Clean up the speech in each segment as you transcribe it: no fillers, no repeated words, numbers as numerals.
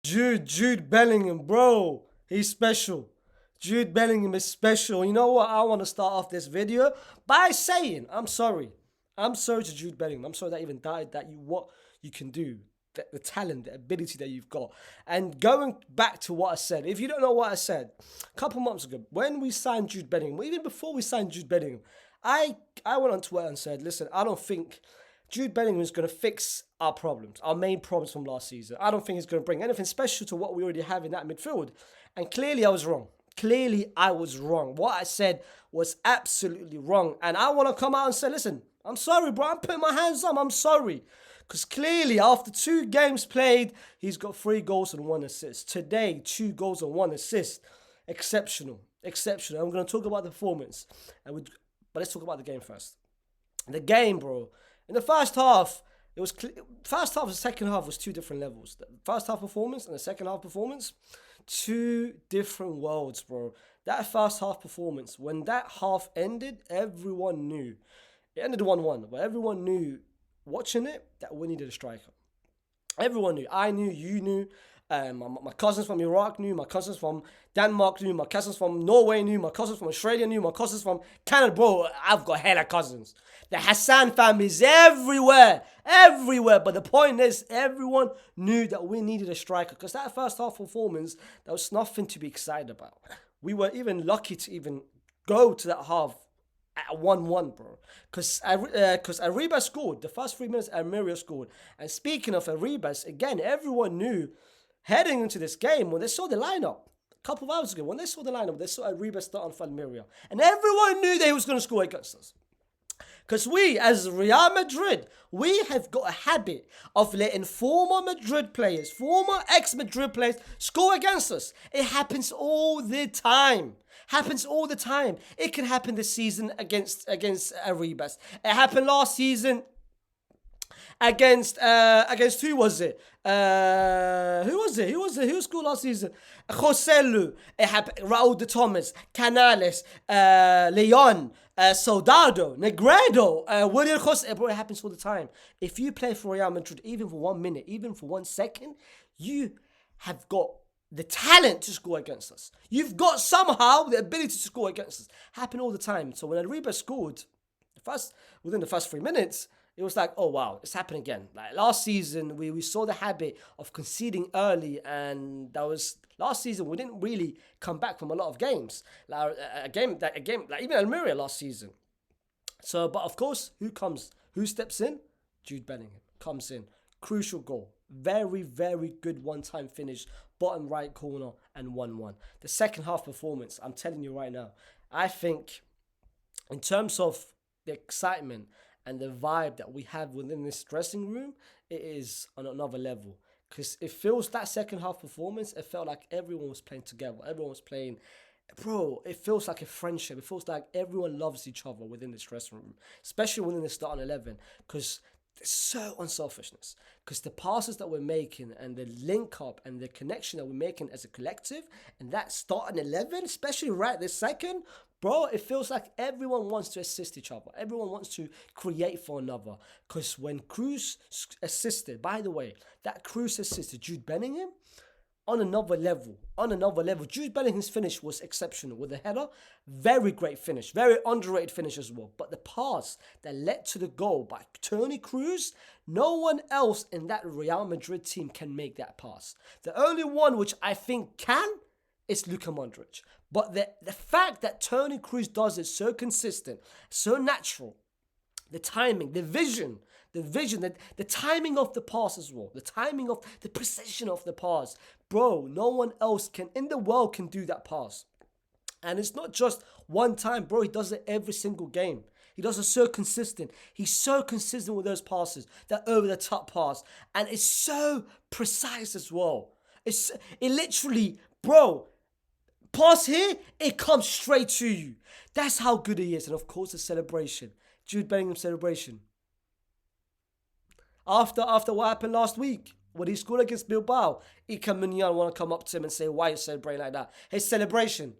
Jude Bellingham, bro. He's special. Jude Bellingham is special. You know what? I want to start off this video by saying I'm sorry. I'm sorry to Jude Bellingham. I'm sorry that even died. That you what you can do, the talent, the ability that you've got. And going back to what I said, if you don't know what I said, a couple months ago when we signed Jude Bellingham, even before we signed Jude Bellingham, I went on Twitter and said, listen, I don't think Jude Bellingham is going to fix our problems, our main problems from last season. I don't think he's going to bring anything special to what we already have in that midfield. And clearly I was wrong. Clearly I was wrong. What I said was absolutely wrong. And I want to come out and say, listen, I'm sorry, bro. I'm putting my hands up. I'm sorry. Because clearly, after 2 games played, he's got 3 goals and 1 assist. Today, 2 goals and 1 assist. Exceptional. Exceptional. I'm going to talk about the performance. But let's talk about the game first. The game, bro. In the first half, it was first half and second half was 2 different levels. The first half performance and the second half performance, 2 different worlds, bro. That first half performance, when that half ended, everyone knew. It ended 1-1, but everyone knew, watching it, that we needed a striker. Everyone knew. I knew, you knew. My cousins from Iraq knew. My cousins from Denmark knew. My cousins from Norway knew. My cousins from Australia knew. My cousins from Canada. Bro, I've got hella cousins. The Hassan family is everywhere. Everywhere. But the point is, everyone knew that we needed a striker. Because that first half performance, there was nothing to be excited about. We were even lucky to even go to that half at 1-1, bro. Because Arribas scored. The first 3 minutes, Almeria scored. And speaking of Arribas, again, everyone knew heading into this game, when they saw the lineup, a couple of hours ago, when they saw the lineup, they saw Arribas start on for Almeria. And everyone knew that he was going to score against us. Because we, as Real Madrid, we have got a habit of letting former Madrid players, former ex-Madrid players, score against us. It happens all the time. Happens all the time. It can happen this season against Arribas. It happened last season against who was it? Who scored last season? Joselu. It happened. Raul de Thomas, Canales, Leon, Soldado, Negredo, William Jose. Bro, it happens all the time. If you play for Real Madrid, even for 1 minute, even for 1 second, you have got the talent to score against us. You've got somehow the ability to score against us. Happen all the time. So when Arribas scored, within the first 3 minutes, it was like, oh wow, it's happening again. Like last season, we saw the habit of conceding early, and that was last season. We didn't really come back from a lot of games. Like a game, like even Almeria last season. So, but of course, who steps in? Jude Bellingham comes in. Crucial goal. Very, very good one-time finish. Bottom right corner and 1-1. The second half performance, I'm telling you right now, I think in terms of the excitement and the vibe that we have within this dressing room, it is on another level. Because it feels that second half performance, it felt like everyone was playing together. Everyone was playing. Bro, it feels like a friendship. It feels like everyone loves each other within this dressing room, especially within the starting 11. Because there's so unselfishness. Because the passes that we're making and the link up and the connection that we're making as a collective, and that starting 11, especially right this second, bro, it feels like everyone wants to assist each other. Everyone wants to create for another. Because when Cruz assisted, by the way, that Cruz assisted Jude Bellingham on another level. Jude Bellingham's finish was exceptional with the header. Very great finish. Very underrated finish as well. But the pass that led to the goal by Toni Kroos, no one else in that Real Madrid team can make that pass. The only one which I think can is Luka Modric. But the fact that Toni Kroos does it so consistent, so natural, the timing, the vision, the timing of the pass as well, the timing of the precision of the pass. Bro, no one else in the world can do that pass. And it's not just one time, bro. He does it every single game. He does it so consistent. He's so consistent with those passes, that over-the-top pass. And it's so precise as well. It literally, bro, pass here, it comes straight to you. That's how good he is. And of course, the celebration. Jude Bellingham celebration. After what happened last week, when he scored against Bilbao, Iker Munian want to come up to him and say, why are you celebrating like that? His celebration.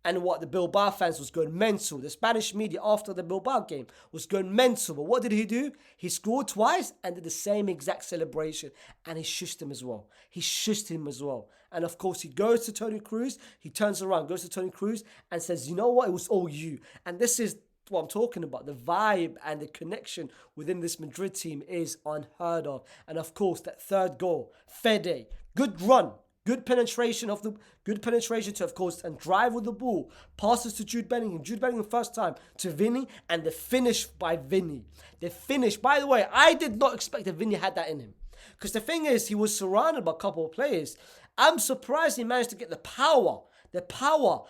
And what the Bilbao fans was going mental. The Spanish media after the Bilbao game was going mental. But what did he do? He scored twice and did the same exact celebration. And he shushed him as well. He shushed him as well. And of course, he goes to Toni Kroos. He turns around, goes to Toni Kroos and says, you know what? It was all you. And this is what I'm talking about. The vibe and the connection within this Madrid team is unheard of. And of course, that third goal, Fede, good run. Good penetration to, of course, and drive with the ball. Passes to Jude Bellingham. Jude Bellingham first time to Vinny, and the finish by Vinny. The finish, by the way, I did not expect that Vinny had that in him. Because the thing is, he was surrounded by a couple of players. I'm surprised he managed to get the power. The power.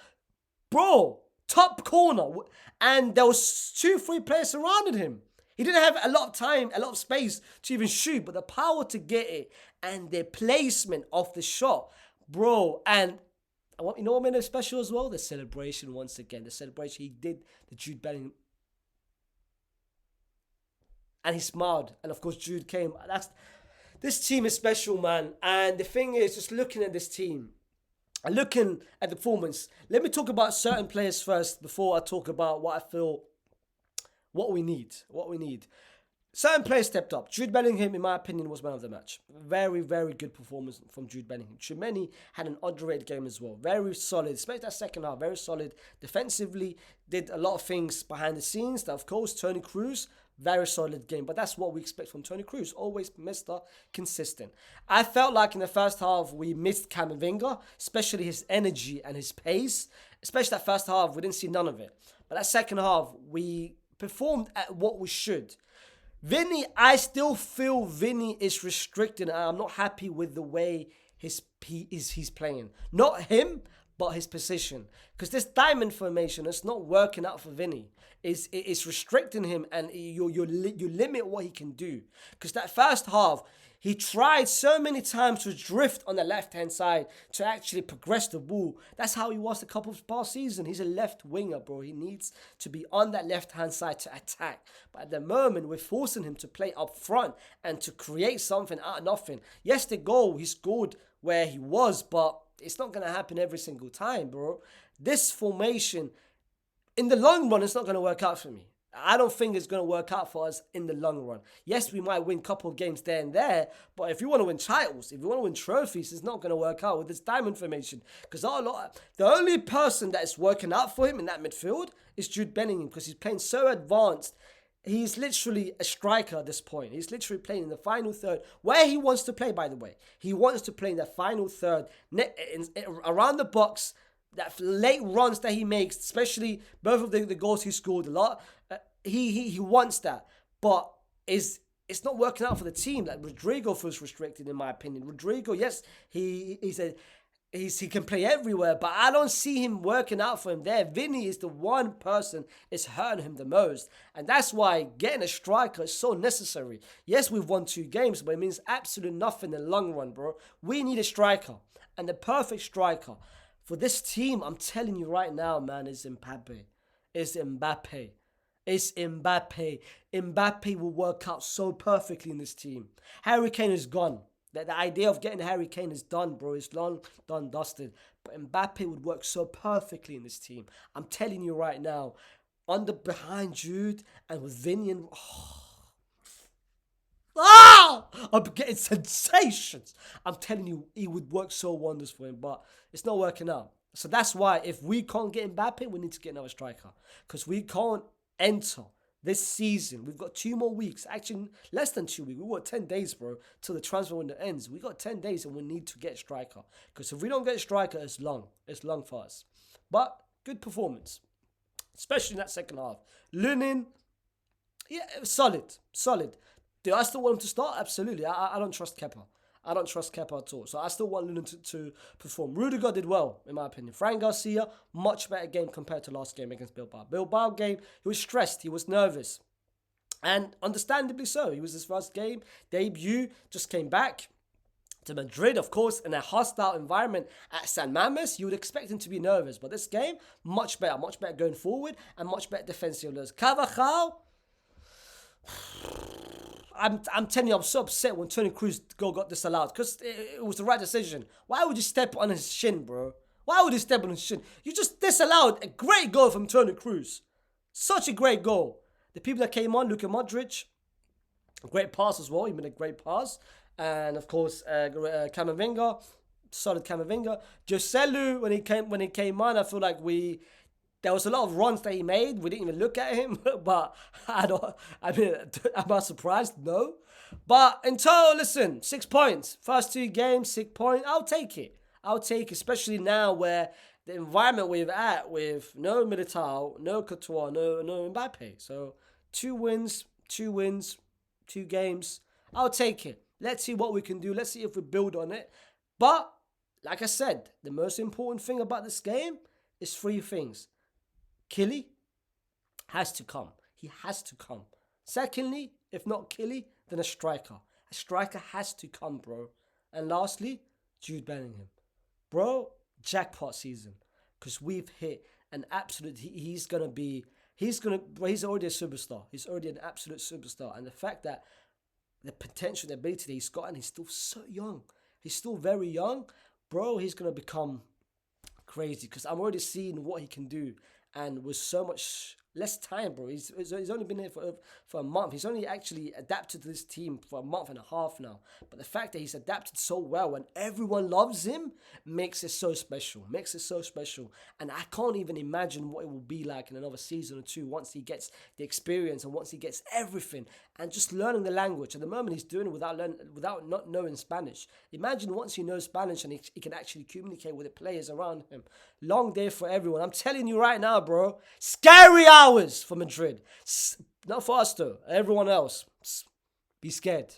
Bro, top corner. And there was 2-3 players surrounding him. He didn't have a lot of time, a lot of space to even shoot, but the power to get it and the placement of the shot, bro. And you know what made it special as well? The celebration once again. The celebration he did, the Jude Bellingham. And he smiled. And of course, Jude came. This team is special, man. And the thing is, just looking at this team, and looking at the performance, let me talk about certain players first before I talk about what I feel. What we need. Certain players stepped up. Jude Bellingham, in my opinion, was man of the match. Very, very good performance from Jude Bellingham. Tchouameni had an underrated game as well. Very solid, especially that second half. Very solid. Defensively, did a lot of things behind the scenes. That, of course, Toni Kroos, very solid game. But that's what we expect from Toni Kroos. Always Mr. Consistent. I felt like in the first half, we missed Camavinga, especially his energy and his pace. Especially that first half, we didn't see none of it. But that second half, we performed at what we should. Vinny, I still feel Vinny is restricted, and I'm not happy with the way he's playing. Not him, but his position. Because this diamond formation is not working out for Vinny. It's restricting him, and you limit what he can do. Because that first half, he tried so many times to drift on the left-hand side to actually progress the ball. That's how he was the couple of past season. He's a left winger, bro. He needs to be on that left-hand side to attack. But at the moment, we're forcing him to play up front and to create something out of nothing. Yes, the goal he scored where he was, but it's not going to happen every single time, bro. This formation, in the long run, it's not going to work out for me. I don't think it's going to work out for us in the long run. Yes, we might win a couple of games there and there, but if you want to win titles, if you want to win trophies, it's not going to work out with this diamond formation. Because the only person that is working out for him in that midfield is Jude Bellingham, because he's playing so advanced. He's literally a striker at this point. He's literally playing in the final third, where he wants to play, by the way. He wants to play in the final third, around the box. That late runs that he makes, especially both of the goals he scored a lot, he wants that, but it's not working out for the team. Like Rodrigo feels restricted, in my opinion. Rodrigo, yes, he can play everywhere, but I don't see him working out for him there. Vinny is the one person is hurting him the most, and that's why getting a striker is so necessary. Yes, we've won 2 games, but it means absolutely nothing in the long run, bro. We need a striker, and the perfect striker for this team, I'm telling you right now, man, is Mbappe. It's Mbappe. Mbappe will work out so perfectly in this team. Harry Kane is gone. The idea of getting Harry Kane is done, bro. It's long done, dusted. But Mbappe would work so perfectly in this team. I'm telling you right now, behind Jude and with Vinny and... I'm getting sensations. I'm telling you, he would work so wonders for him, but it's not working out. So that's why if we can't get Mbappe, we need to get another striker. Because we can't enter this season. We've got 2 more weeks. Actually, less than 2 weeks. We've got 10 days, bro, till the transfer window ends. We got 10 days and we need to get a striker. Because if we don't get a striker, it's long. It's long for us. But good performance. Especially in that second half. Lunin, yeah, solid. Do I still want him to start? Absolutely. I don't trust Kepa. I don't trust Kepa at all. So I still want Lunin to perform. Rudiger did well, in my opinion. Fran Garcia, much better game compared to last game against Bilbao. Bilbao game, he was stressed. He was nervous. And understandably so. He was his first game. Debut, just came back to Madrid, of course, in a hostile environment at San Mamés. You would expect him to be nervous. But this game, much better going forward and much better defensively. Carvajal... I'm telling you, I'm so upset when Toni Kroos got disallowed because it was the right decision. Why would you step on his shin, bro? Why would he step on his shin? You just disallowed a great goal from Toni Kroos. Such a great goal. The people that came on, Luka Modric, great pass as well. He made a great pass. And of course, Camavinga, solid Camavinga. Joselu, when he came on, I feel like there was a lot of runs that he made. We didn't even look at him, but am I surprised? No. But in total, listen, 6 points. First 2 games, 6 points. I'll take it. Especially now where the environment we're at with no Militao, no Couture, no Mbappe. So 2 wins, 2 games. I'll take it. Let's see what we can do. Let's see if we build on it. But, like I said, the most important thing about this game is 3 things. Killy has to come. He has to come. Secondly, if not Killy, then a striker. A striker has to come, bro. And lastly, Jude Bellingham. Bro, jackpot season. Because we've hit an absolute... He's already a superstar. He's already an absolute superstar. And the fact that the potential, the ability that he's got, and he's still so young. He's still very young. Bro, he's going to become crazy. Because I'm already seeing what he can do. And with so much less time, bro. He's only been here for a month. He's only actually adapted to this team for a month and a half now. But the fact that he's adapted so well and everyone loves him makes it so special. And I can't even imagine what it will be like in another season or 2 once he gets the experience and once he gets everything and just learning the language. At the moment, he's doing it without not knowing Spanish. Imagine once he knows Spanish and he can actually communicate with the players around him. Long day for everyone. I'm telling you right now, bro. Scary hours for Madrid. Not for us, though. Everyone else. Be scared.